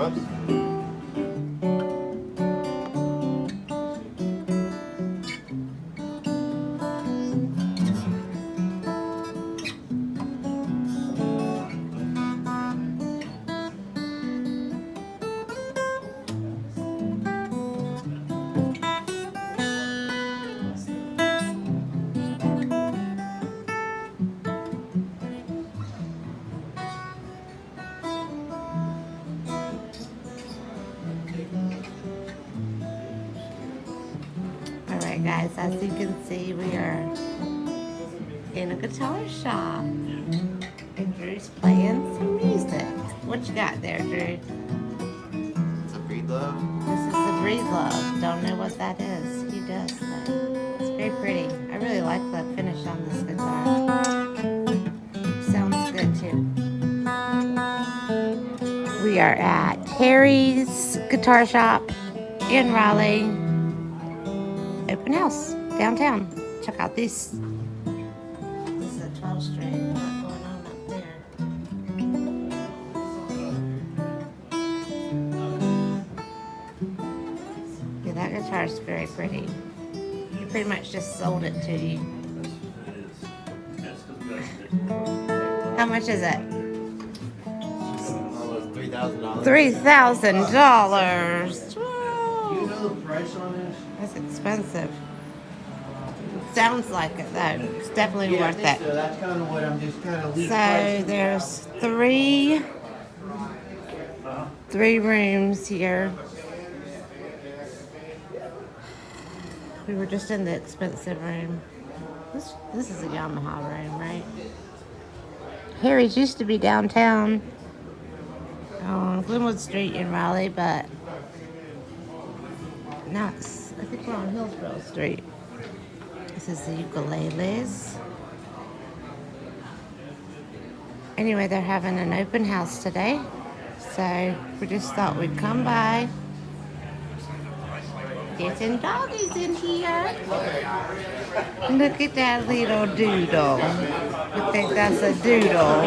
Pops? Alright guys, as you can see, we are in a guitar shop. And Drew's playing some music. What you got there, Drew? It's a breed love. This is the Breathe Love. Don't know what that is. He does though. It's very pretty. I really like the finish on this guitar. Sounds good too. We are at Cary's guitar shop in Raleigh. Open house downtown. Check out these. This is a 12 string. What's going on up there? Yeah, that guitar is very pretty. He pretty much just sold it to you. How much is it? Almost $3,000. $3,000. Do you know the price on this? That's expensive. Sounds like it though. It's definitely worth it. So that's kind of what I'm just kind of leaving. So there's three rooms here. We were just in the expensive room. This is a Yamaha room, right? Harry's used to be downtown on Glenwood Street in Raleigh, but now it's, I think we're on Hillsborough Street. This is the ukuleles. Anyway, they're having an open house today, so we just thought we'd come by. There's some doggies in here. Look at that little doodle. I think that's a doodle.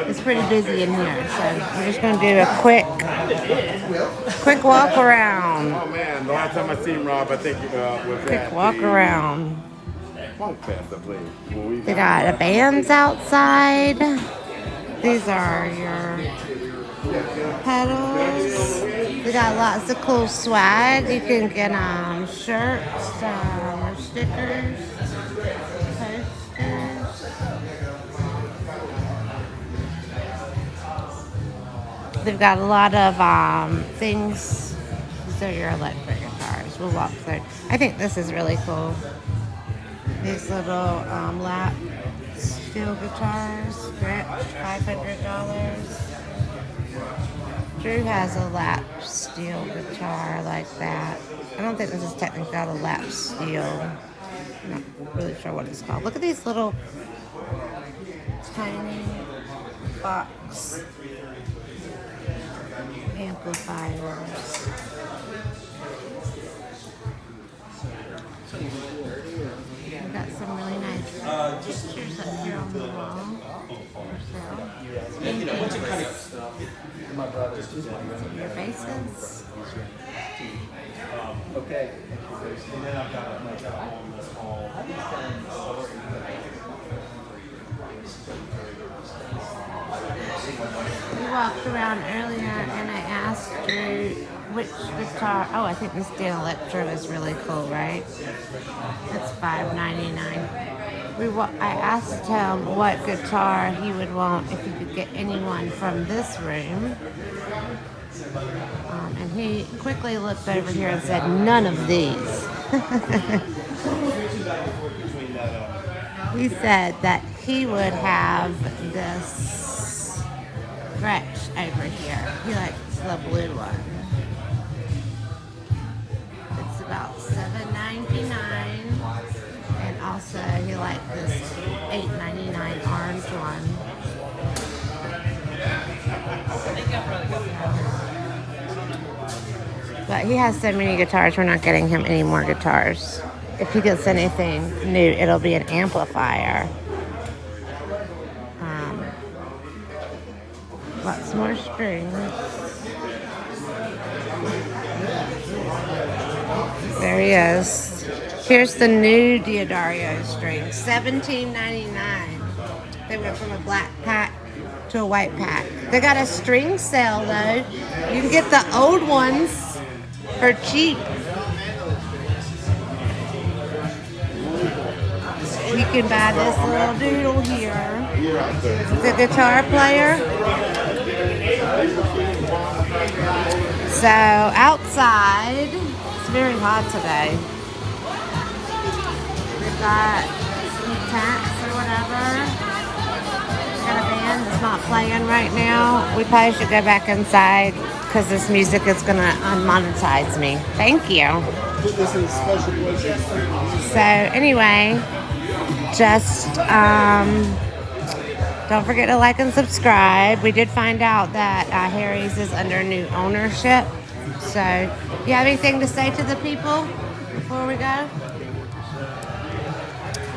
It's pretty busy in here, so we're just gonna do a quick walk around. Oh man, the last time I seen Rob, I think was Quick walk around. Funk Fest, I believe. They got bands outside. These are your pedals. We got lots of cool swag. You can get shirts, or stickers, posters. They've got a lot of things. These are your electric guitars. We'll walk through. I think this is really cool. These little lap steel guitars, stretched, $500. Drew has a lap steel guitar like that. I don't think this is technically got a lap steel. I'm not really sure what it's called. Look at these little tiny box amplifiers. We got some really nice pictures up here on the wall for sale. Your bases. Okay. And then I've got like a home that's all. We walked around earlier and I asked Drew which guitar. Oh, I think this Dan Electro is really cool, right? It's $5.99. I asked him what guitar he would want if he could get anyone from this room. And he quickly looked over here and said, none of these. He said that he would have this Gretsch over here. He likes the blue one. It's about $7.99. And also he liked this $8.99 orange one. But he has so many guitars, we're not getting him any more guitars. If he gets anything new, it'll be an amplifier. Lots More strings. There he is. Here's the new Diodario string, $17.99. They went from a black pack to a white pack. They got a string sale though. You can get the old ones for cheap. You can buy this little doodle here. The guitar player. So outside, it's very hot today. We've got some tents or whatever. Got a band that's not playing right now. We probably should go back inside because this music is gonna unmonetize me. Thank you. So anyway, just don't forget to like and subscribe. We did find out that Harry's is under new ownership. So, you have anything to say to the people before we go?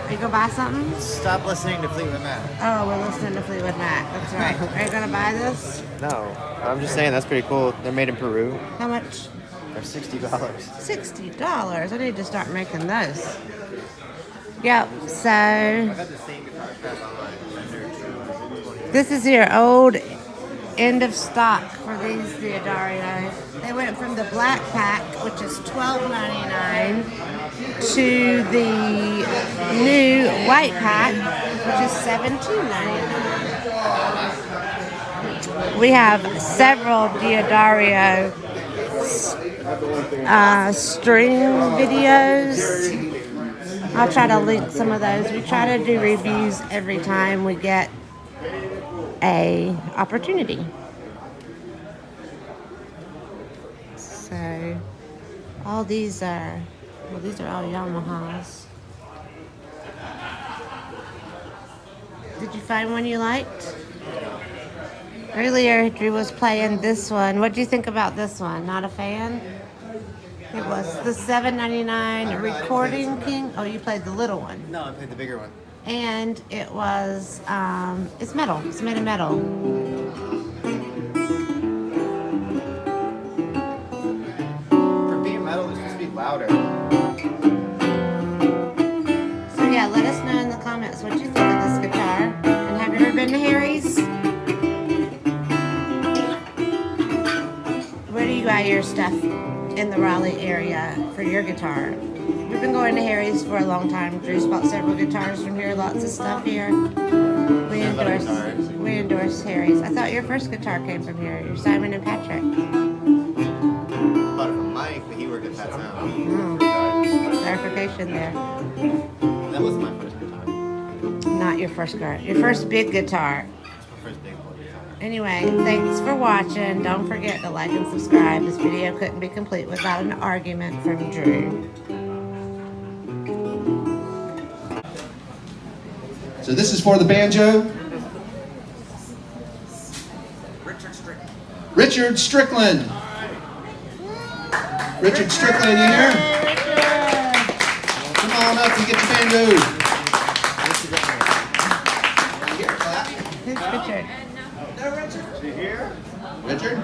Are you gonna buy something? Stop listening to Fleetwood Mac. Oh, we're listening to Fleetwood Mac. That's right. Are you gonna buy this? No, I'm just saying that's pretty cool. They're made in Peru. How much? They're $60. $60. I need to start making those. Yep. So I got the same guitar strap online. this is your old end of stock for these Diodario. They went from the black pack, which is $12.99, to the new white pack, which is $17.99. We have several Diodario string videos. I'll try to link some of those. We try to do reviews every time we get a opportunity. So all these are, well, these are all Yamahas. Did you find one you liked? Earlier Drew was playing this one. What do you think about this one? Not a fan? It was the $7.99 Recording King. Oh, you played the little one. No, I played the bigger one. And it was, it's metal. It's made of metal. For being metal, it's supposed to be louder. So yeah, let us know in the comments what you think of this guitar. And have you ever been to Harry's? Where do you buy your stuff in the Raleigh area for your guitar? We've been going to Harry's for a long time. Drew's bought several guitars from here, lots of stuff here. We endorse Harry's. I thought your first guitar came from here. You're Simon and Patrick. Bought it from Mike, but he worked at Pat's House. Clarification there. That was my first guitar. Not your first guitar. Your first big guitar. It's my first big boy guitar. Anyway, thanks for watching. Don't forget to like and subscribe. This video couldn't be complete without an argument from Drew. So this is for the banjo. Richard Strickland. Richard Strickland, you here? Come on up and get the banjo. Here, clap. Who's Richard? Richard?